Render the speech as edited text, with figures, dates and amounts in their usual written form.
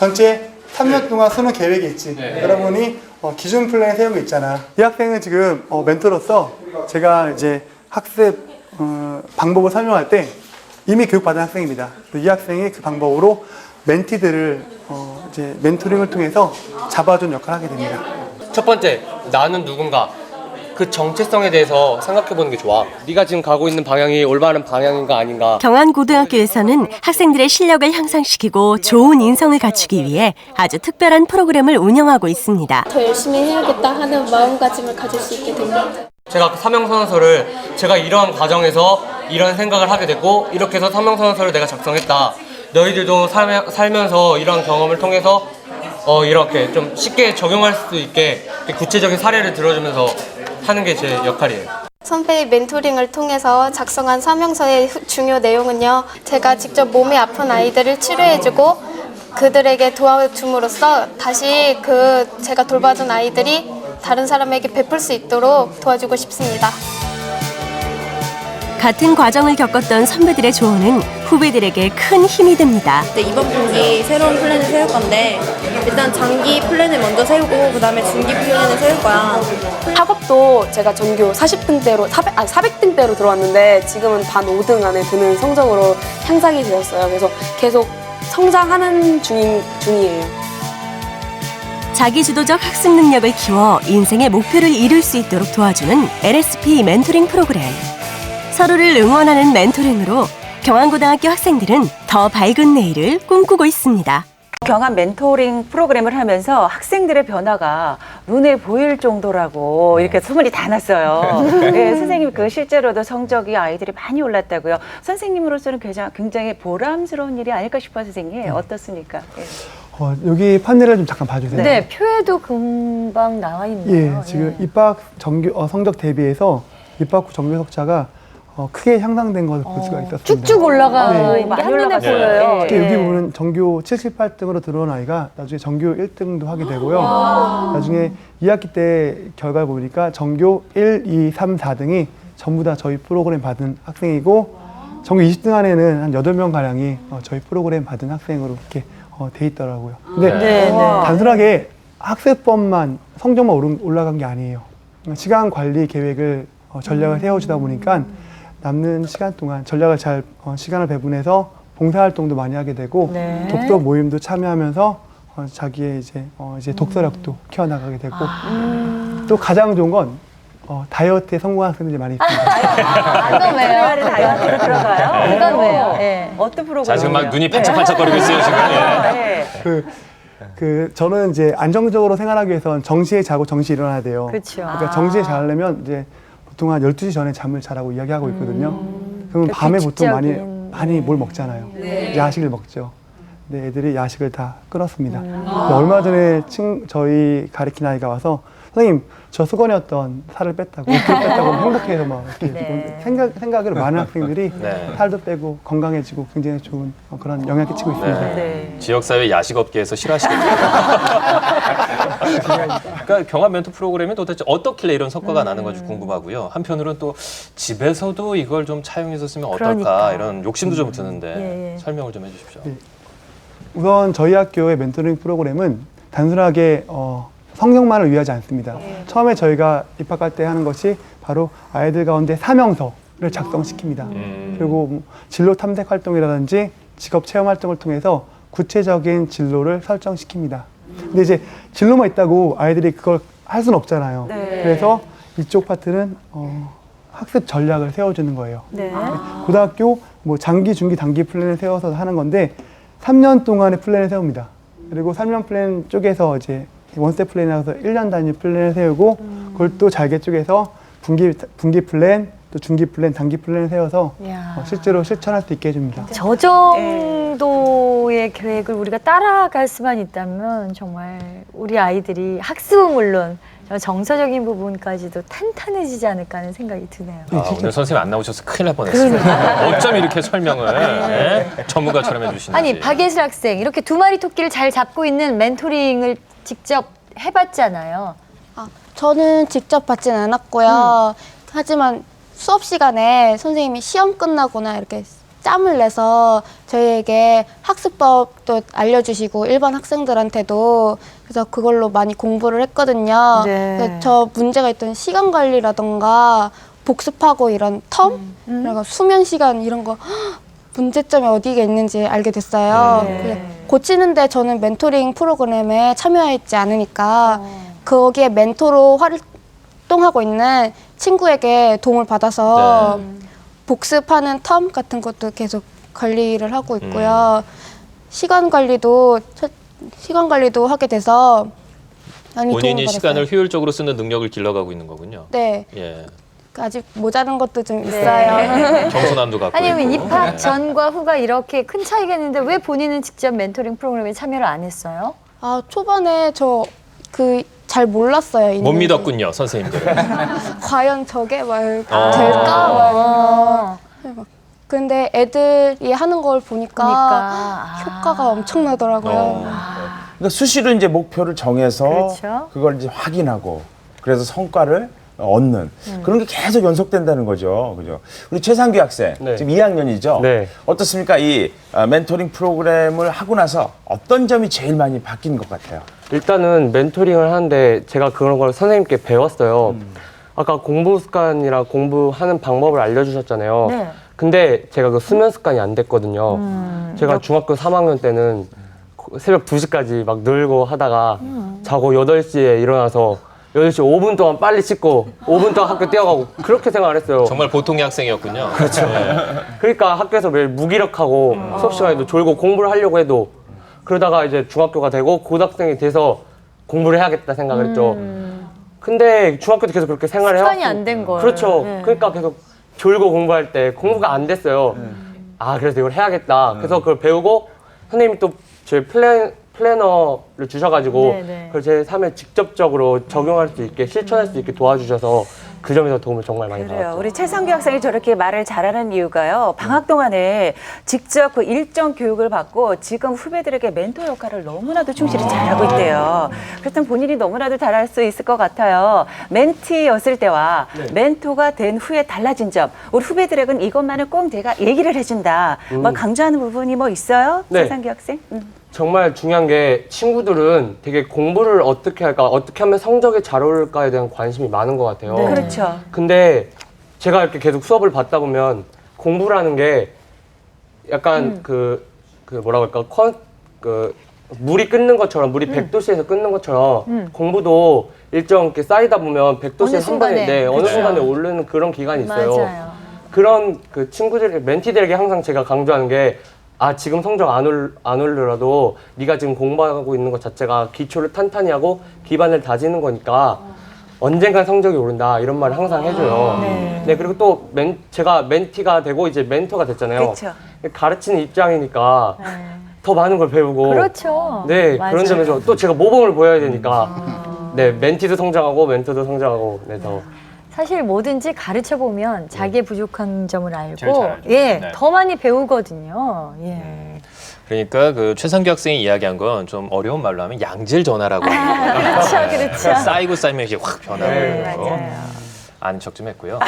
전체 3년 동안 수능 계획이 있지. 여러분이 기준 플랜 세운 거 있잖아. 이 학생은 지금 멘토로서 제가 이제 학습 방법을 설명할 때 이미 교육받은 학생입니다. 이 학생이 그 방법으로 멘티들을 이제 멘토링을 통해서 잡아준 역할을 하게 됩니다. 첫 번째, 나는 누군가. 그 정체성에 대해서 생각해보는 게 좋아. 네가 지금 가고 있는 방향이 올바른 방향인가 아닌가. 경안고등학교에서는 학생들의 실력을 향상시키고 좋은 인성을 갖추기 위해 아주 특별한 프로그램을 운영하고 있습니다. 더 열심히 해야겠다 하는 마음가짐을 가질 수 있게 됩니다. 제가 사명선언서를 제가 이러한 과정에서 이런 생각을 하게 됐고 이렇게 해서 사명선언서를 내가 작성했다. 너희들도 살면서 이런 경험을 통해서 이렇게 좀 쉽게 적용할 수 있게 구체적인 사례를 들어주면서 하는 게 제 역할이에요. 선배의 멘토링을 통해서 작성한 사명서의 중요 내용은요. 제가 직접 몸이 아픈 아이들을 치료해주고 그들에게 도와줌으로써 다시 제가 돌봐준 아이들이 다른 사람에게 베풀 수 있도록 도와주고 싶습니다. 같은 과정을 겪었던 선배들의 조언은 후배들에게 큰 힘이 됩니다. 이번 분기 새로운 플랜을 세울 건데 일단 장기 플랜을 먼저 세우고 그다음에 중기 플랜을 세울 거야. 학업도 제가 전교 40등대로 400등대로 들어왔는데 지금은 반 5등 안에 드는 성적으로 향상이 되었어요. 그래서 계속 성장하는 중이에요. 자기주도적 학습 능력을 키워 인생의 목표를 이룰 수 있도록 도와주는 LSP 멘토링 프로그램. 서로를 응원하는 멘토링으로 경안고등학교 학생들은 더 밝은 내일을 꿈꾸고 있습니다. 경안 멘토링 프로그램을 하면서 학생들의 변화가 눈에 보일 정도라고 이렇게 소문이 다 났어요. 네, 선생님 실제로도 성적이 아이들이 많이 올랐다고요. 선생님으로서는 굉장히 보람스러운 일이 아닐까 싶어요. 선생님 어떻습니까? 네. 여기 판넬을 좀 잠깐 봐주세요. 네, 표에도 금방 나와 있네요. 예, 지금 입학 성적 대비해서 입학 후 정규 석차가 크게 향상된 것을 볼 수가 있었습니다. 쭉쭉 올라가 있는 게 한눈에 올라갔어요. 보여요. 특히 여기 보면 전교 78등으로 들어온 아이가 나중에 전교 1등도 하게 되고요. 나중에 2학기 때 결과를 보니까 전교 1, 2, 3, 4등이 전부 다 저희 프로그램 받은 학생이고 전교 20등 안에는 한 8명가량이 저희 프로그램 받은 학생으로 이렇게 돼 있더라고요. 근데 단순하게 학습법만 성적만 올라간 게 아니에요. 시간 관리 계획을 전략을 세워주다 보니까 남는 시간 동안 전략을 잘 시간을 배분해서 봉사활동도 많이 하게 되고 독서 모임도 참여하면서 자기의 이제 독서력도 키워나가게 되고 또 가장 좋은 건 다이어트에 성공한 학생들이 많이 있습니다. 이건 왜요? 다이어트로 들어가요? 이건 왜요? 네. 어떤 프로그램? 자, 지금 막 눈이 반짝반짝거리고 있어요, 지금. 예. 저는 이제 안정적으로 생활하기 위해서는 정시에 자고 정시에 일어나야 돼요. 그렇죠. 그러니까 정시에 자려면 이제 보통 한 12시 전에 잠을 자라고 이야기하고 있거든요. 그러면 밤에 보통 많이 뭘 먹잖아요. 야식을 먹죠. 근데 애들이 야식을 다 끊었습니다. 얼마 전에 저희 가르친 아이가 와서 선생님, 저 수건이었던 살을 뺐다고, 5kg 뺐다고 행복해서 막 이렇게 생각을 많은 학생들이 살도 빼고 건강해지고 굉장히 좋은 그런 영향을 끼치고 있습니다. 지역사회 야식업계에서 싫어하시겠네요. 그러니까 경안 멘토 프로그램이 도대체 어떻길래 이런 성과가 나는 건지 궁금하고요. 한편으로는 또 집에서도 이걸 좀 차용해서 쓰면 어떨까 이런 욕심도 좀 드는데 설명을 좀 해주십시오. 우선 저희 학교의 멘토링 프로그램은 단순하게 성적만을 위하지 않습니다. 처음에 저희가 입학할 때 하는 것이 바로 아이들 가운데 사명서를 작성시킵니다. 그리고 진로 탐색 활동이라든지 직업 체험 활동을 통해서 구체적인 진로를 설정시킵니다. 근데 이제 진로만 있다고 아이들이 그걸 할 수는 없잖아요. 그래서 이쪽 파트는 학습 전략을 세워주는 거예요. 고등학교 장기, 중기, 단기 플랜을 세워서 하는 건데 3년 동안의 플랜을 세웁니다. 그리고 3년 플랜 쪽에서 이제 원스텝 플랜이라서 1년 단위 플랜을 세우고 그걸 또 잘게 쪼개서 분기 플랜, 또 중기 플랜, 단기 플랜을 세워서 실제로 실천할 수 있게 해줍니다. 저 정도의 계획을 우리가 따라갈 수만 있다면 정말 우리 아이들이 학습은 물론 정서적인 부분까지도 탄탄해지지 않을까 하는 생각이 드네요. 오늘 선생님 안 나오셔서 큰일 날 뻔했습니다. 어쩜 이렇게 설명을 전문가처럼 해주시는지. 아니, 박예슬 학생 이렇게 두 마리 토끼를 잘 잡고 있는 멘토링을 직접 해봤잖아요. 저는 직접 받진 않았고요. 하지만 수업 시간에 선생님이 시험 끝나거나 이렇게 짬을 내서 저희에게 학습법도 알려주시고 일반 학생들한테도 그래서 그걸로 많이 공부를 했거든요. 네. 그래서 저 문제가 있던 시간 관리라던가 복습하고 이런 텀, 그리고 수면 시간 이런 거 문제점이 어디에 있는지 알게 됐어요. 그래서 고치는데 저는 멘토링 프로그램에 참여했지 않으니까 거기에 멘토로 활동하고 있는 친구에게 도움을 받아서 복습하는 텀 같은 것도 계속 관리를 하고 있고요. 시간 관리도 하게 돼서 많이 본인이 도움을 시간을 받았어요. 효율적으로 쓰는 능력을 길러가고 있는 거군요. 네, 예. 아직 모자란 것도 좀 있어요. 경선함도 갖고 아니 왜 있고. 입학 전과 후가 이렇게 큰 차이가 있는데 왜 본인은 직접 멘토링 프로그램에 참여를 안 했어요? 아, 초반에 저 잘 몰랐어요. 못 있는지. 믿었군요, 선생님들. 과연 저게 막 될까? 막. 근데 애들이 하는 걸 보니까 효과가 엄청나더라고요. 그러니까 수시로 이제 목표를 정해서 그렇죠. 그걸 이제 확인하고 그래서 성과를 얻는 그런 게 계속 연속된다는 거죠. 그죠? 우리 최상규 학생 네. 지금 2학년이죠. 네. 어떻습니까? 이 멘토링 프로그램을 하고 나서 어떤 점이 제일 많이 바뀐 것 같아요? 일단은 멘토링을 하는데 제가 그런 걸 선생님께 배웠어요. 아까 공부 습관이랑 공부하는 방법을 알려주셨잖아요. 네. 근데 제가 그 수면 습관이 안 됐거든요. 제가 중학교 3학년 때는 새벽 2시까지 막 늘고 하다가 자고 8시에 일어나서 8시 5분 동안 빨리 씻고 5분 동안 학교 뛰어가고 그렇게 생활을 했어요. 정말 보통의 학생이었군요. 그렇죠. 그러니까 학교에서 매일 무기력하고 수업 시간에도 졸고 공부를 하려고 해도 그러다가 이제 중학교가 되고 고등학생이 돼서 공부를 해야겠다 생각을 했죠. 근데 중학교 때 계속 그렇게 생활을 해왔고 습관이 안 된 거예요. 그렇죠. 네. 그러니까 계속 졸고 공부할 때 공부가 안 됐어요. 아, 그래서 이걸 해야겠다. 그래서 그걸 배우고 선생님이 또 제 플래너를 주셔가지고 네네. 그걸 제 삶에 직접적으로 적용할 수 있게 실천할 수 있게 도와주셔서 그 점에서 도움을 정말 많이 그래요. 받았죠. 우리 최상규 학생이 저렇게 말을 잘하는 이유가요. 방학 동안에 직접 그 일정 교육을 받고 지금 후배들에게 멘토 역할을 너무나도 충실히 잘하고 있대요. 그래서 본인이 너무나도 잘할 수 있을 것 같아요. 멘티였을 때와 멘토가 된 후에 달라진 점. 우리 후배들에게는 이것만은 꼭 내가 얘기를 해준다. 뭐 강조하는 부분이 뭐 있어요? 네. 최상규 학생? 정말 중요한 게 친구들은 되게 공부를 어떻게 할까, 어떻게 하면 성적이 잘 오를까에 대한 관심이 많은 것 같아요. 그렇죠. 근데 제가 이렇게 계속 수업을 받다 보면 공부라는 게 약간 뭐라고 할까, 물이 끓는 것처럼, 물이 100도씨에서 끓는 것처럼 공부도 일정 이렇게 쌓이다 보면 100도씨에 한 번에, 어느 순간에 오르는 그런 기간이 있어요. 맞아요. 그런 그 친구들에게, 멘티들에게 항상 제가 강조하는 게 지금 성적 안 오르더라도 네가 지금 공부하고 있는 것 자체가 기초를 탄탄히 하고 기반을 다지는 거니까 언젠간 성적이 오른다 이런 말을 항상 해줘요. 네, 그리고 또 제가 멘티가 되고 이제 멘토가 됐잖아요. 그렇죠. 가르치는 입장이니까 더 많은 걸 배우고 그렇죠. 네, 맞아요. 그런 점에서 또 제가 모범을 보여야 되니까 네, 멘티도 성장하고 멘토도 성장하고 그래서 사실 뭐든지 가르쳐 보면 자기의 부족한 점을 제일 잘 알고 알죠. 네. 더 많이 배우거든요. 예. 그러니까 그 최상규 학생이 이야기한 건 좀 어려운 말로 하면 양질 전화라고 하는 거예요. 그렇죠, 그렇죠. 쌓이고 쌓이면 이게 확 변하고 네, 그래서 맞아요. 아는 척 좀 했고요.